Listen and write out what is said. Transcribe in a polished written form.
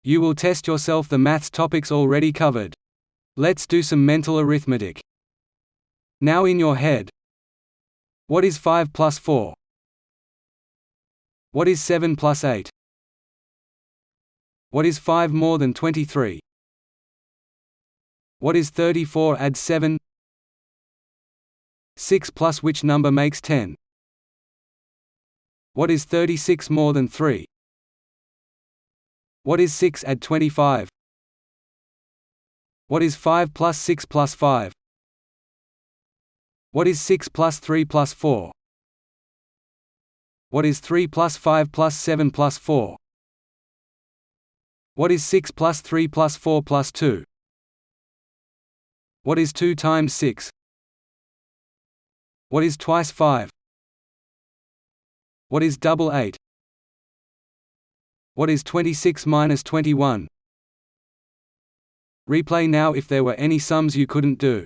You will test yourself the maths topics already covered. Let's do some mental arithmetic. Now in your head. What is 5 plus 4? What is 7 plus 8? What is 5 more than 23? What is 34 add 7? 6 plus which number makes 10? What is 36 more than 3? What is 6 add 25? What is 5 plus 6 plus 5? What is 6 plus 3 plus 4? What is 3 plus 5 plus 7 plus 4? What is 6 plus 3 plus 4 plus 2? What is 2 times 6? What is twice 5? What is double 8? What is 26 minus 21? Replay now if there were any sums you couldn't do.